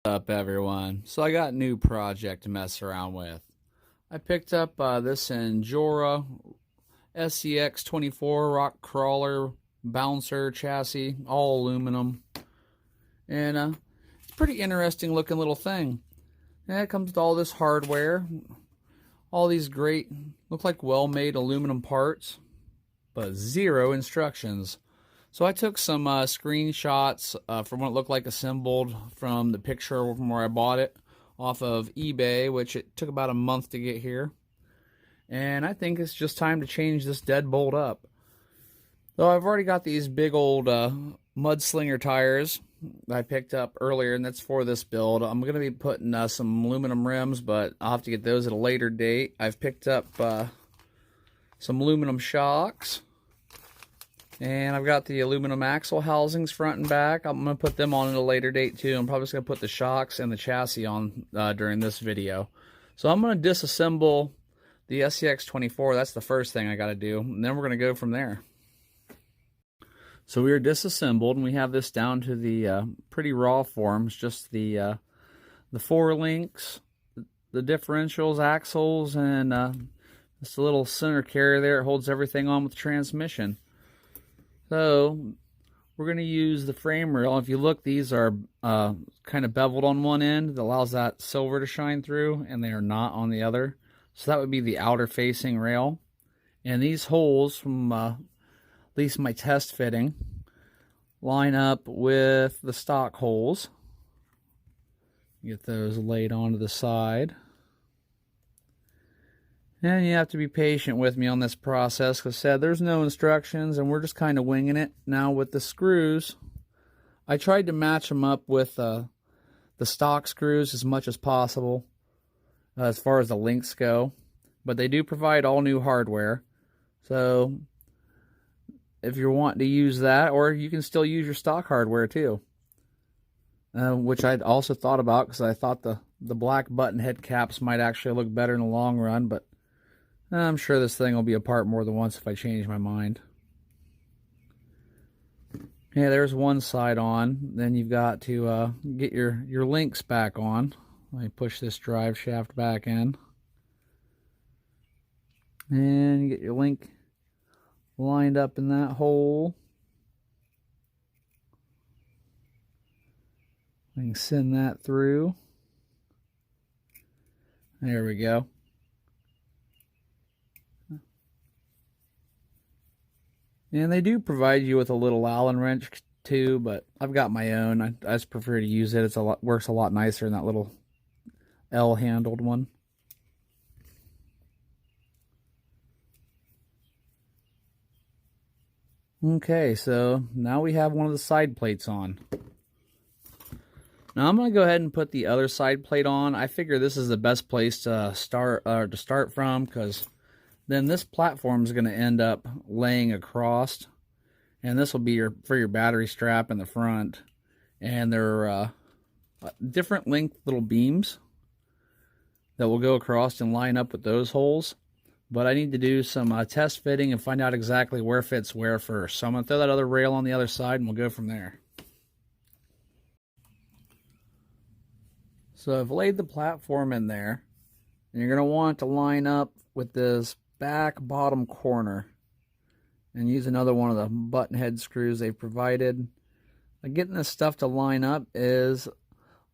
Up everyone, so I got a new project to mess around with. I picked up this Injora scx24 rock crawler bouncer chassis, all aluminum, and it's a pretty interesting looking little thing. And it comes with all this hardware, all these great, look like well-made aluminum parts, but zero instructions. So I took some screenshots from what it looked like assembled from the picture from where I bought it off of eBay, which it took about a month to get here. And I think it's just time to change this deadbolt up. Though I've already got these big old mudslinger tires that I picked up earlier, and that's for this build. I'm going to be putting some aluminum rims, but I'll have to get those at a later date. I've picked up some aluminum shocks. And I've got the aluminum axle housings front and back. I'm going to put them on at a later date too. I'm probably just going to put the shocks and the chassis on during this video. So I'm going to disassemble the scx24. That's the first thing I got to do. And then we're going to go from there. So we are disassembled, and we have this down to the pretty raw forms. Just the 4 links, the differentials, axles, and this little center carrier there. It holds everything on with the transmission. So we're going to use the frame rail. If you look, these are kind of beveled on one end that allows that silver to shine through, and they are not on the other. So that would be the outer facing rail. And these holes from at least my test fitting line up with the stock holes. Get those laid onto the side. And you have to be patient with me on this process. Because I said there's no instructions, and we're just kind of winging it. Now with the screws, I tried to match them up with the stock screws as much as possible as far as the links go. But they do provide all new hardware. So if you're wanting to use that, or you can still use your stock hardware too. Which I'd also thought about, because I thought the black button head caps might actually look better in the long run, but I'm sure this thing will be apart more than once if I change my mind. Yeah, there's one side on. Then you've got to get your links back on. Let me push this drive shaft back in. And you get your link lined up in that hole. I can send that through. There we go. And they do provide you with a little Allen wrench too, but I've got my own. I just prefer to use it. Works a lot nicer than that little L-handled one. Okay, so now we have one of the side plates on. Now I'm going to go ahead and put the other side plate on. I figure this is the best place to start from, because then this platform is going to end up laying across, and this will be for your battery strap in the front. And there are different length little beams that will go across and line up with those holes. But I need to do some test fitting and find out exactly where fits where first. So I'm going to throw that other rail on the other side, and we'll go from there. So I've laid the platform in there, and you're going to want to line up with this back bottom corner and use another one of the button head screws they've provided. Getting this stuff to line up is a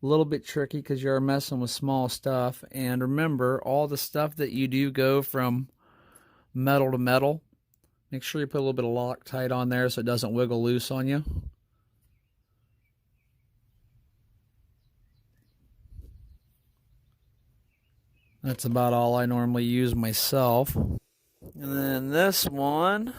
little bit tricky because you're messing with small stuff. And remember, all the stuff that you do go from metal to metal. Make sure you put a little bit of Loctite on there so it doesn't wiggle loose on you. That's about all I normally use myself. And then this one,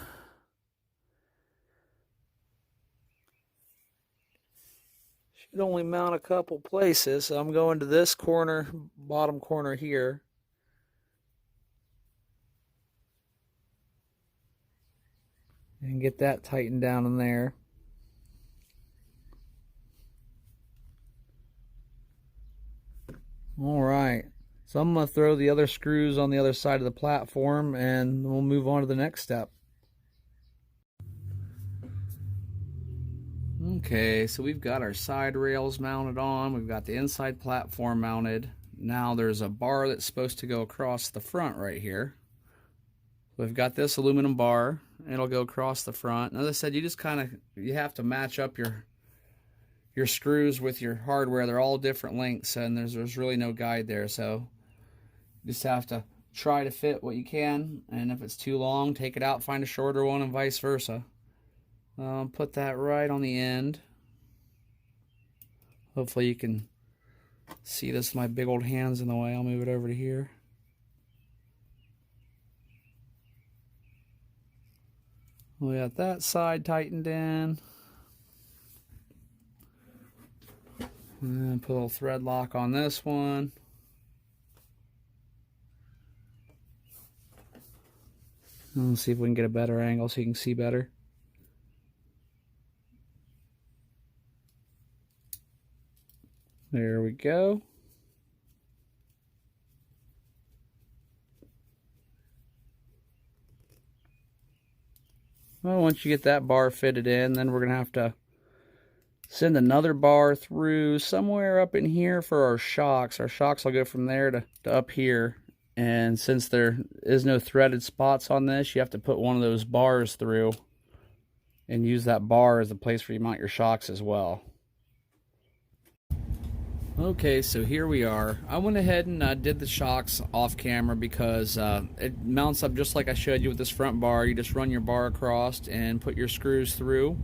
should only mount a couple places. So I'm going to this corner, bottom corner here. And get that tightened down in there. All right. So I'm going to throw the other screws on the other side of the platform, and we'll move on to the next step. Okay, so we've got our side rails mounted on. We've got the inside platform mounted. Now there's a bar that's supposed to go across the front right here. We've got this aluminum bar. It'll go across the front. And as I said, you just you have to match up your screws with your hardware. They're all different lengths, and there's really no guide there. So you just have to try to fit what you can. And if it's too long, take it out, find a shorter one, and vice versa. Put that right on the end. Hopefully you can see this. My big old hand's in the way. I'll move it over to here. We got that side tightened in. And then put a little thread lock on this one. And let's see if we can get a better angle so you can see better. There we go. Well, once you get that bar fitted in, then we're going to have to send another bar through somewhere up in here for our shocks. Our shocks will go from there to up here. And since there is no threaded spots on this, you have to put one of those bars through and use that bar as the place where you mount your shocks as well. Okay, so here we are. I went ahead and did the shocks off camera because it mounts up just like I showed you with this front bar. You just run your bar across and put your screws through.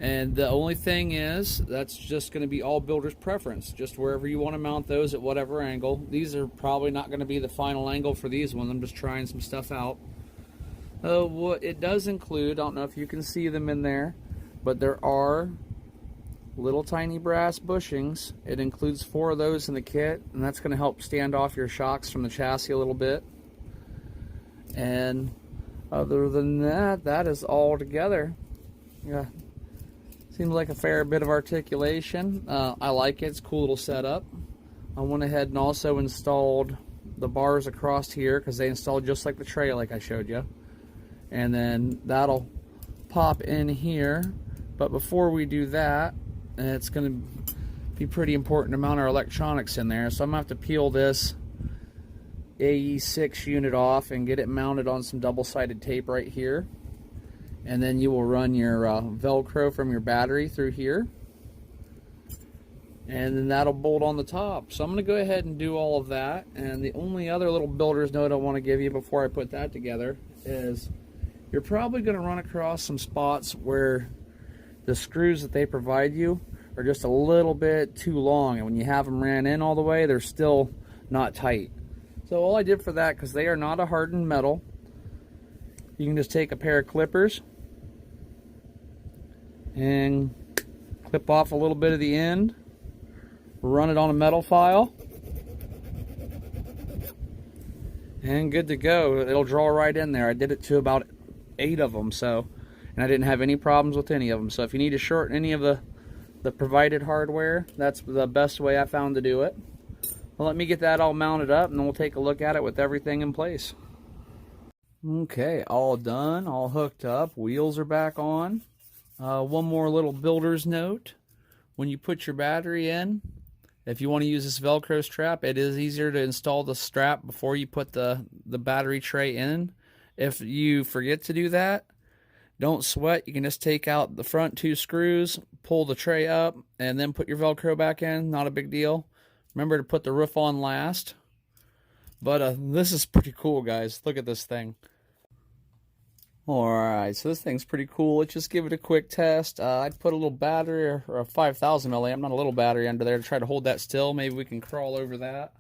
And the only thing is, that's just going to be all builder's preference. Just wherever you want to mount those at whatever angle. These are probably not going to be the final angle for these ones. I'm just trying some stuff out. What it does include, I don't know if you can see them in there, but there are little tiny brass bushings. It includes 4 of those in the kit, and that's going to help stand off your shocks from the chassis a little bit. And other than that, that is all together. Yeah, seems like a fair bit of articulation. I like it. It's a cool little setup. I went ahead and also installed the bars across here because they installed just like the tray like I showed you. And then that'll pop in here. But before we do that, it's going to be pretty important to mount our electronics in there. So I'm going to have to peel this AE6 unit off and get it mounted on some double-sided tape right here. And then you will run your Velcro from your battery through here. And then that'll bolt on the top. So I'm going to go ahead and do all of that. And the only other little builder's note I want to give you before I put that together is you're probably going to run across some spots where the screws that they provide you are just a little bit too long, and when you have them ran in all the way, they're still not tight. So all I did for that, because they are not a hardened metal, you can just take a pair of clippers and clip off a little bit of the end, run it on a metal file, and good to go. It'll draw right in there. I did it to about 8 of them, and I didn't have any problems with any of them. So if you need to shorten any of the provided hardware, that's the best way I found to do it. Well, let me get that all mounted up, and then we'll take a look at it with everything in place. Okay, all done, all hooked up. Wheels are back on. One more little builder's note. When you put your battery in, if you want to use this Velcro strap, it is easier to install the strap before you put the battery tray in. If you forget to do that, don't sweat. You can just take out the front 2 screws, pull the tray up, and then put your Velcro back in. Not a big deal. Remember to put the roof on last. But this is pretty cool, guys. Look at this thing. Alright, so this thing's pretty cool. Let's just give it a quick test. I'd put a little battery, or a 5,000 milliamp, not a little battery under there to try to hold that still. Maybe we can crawl over that.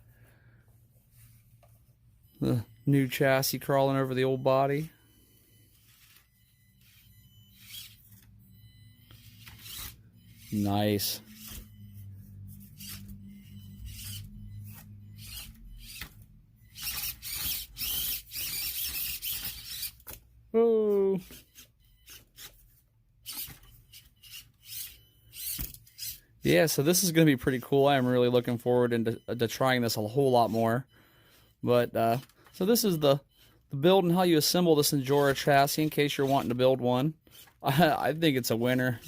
The new chassis crawling over the old body. Nice. Oh. Yeah, so this is going to be pretty cool. I am really looking forward to trying this a whole lot more. But so this is the build and how you assemble this Injora chassis in case you're wanting to build one. I think it's a winner.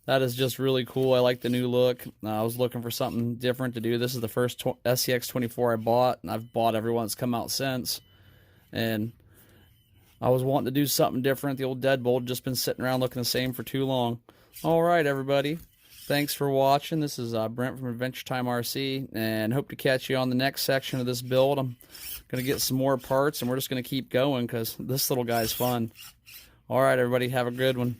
That is just really cool. I like the new look. I was looking for something different to do. This is the first scx24 I bought, and I've bought every one that's come out since. And I was wanting to do something different. The old deadbolt just been sitting around looking the same for too long. All right, everybody. Thanks for watching. This is Brent from Adventure Time RC, and hope to catch you on the next section of this build. I'm going to get some more parts, and we're just going to keep going because this little guy's fun. All right, everybody. Have a good one.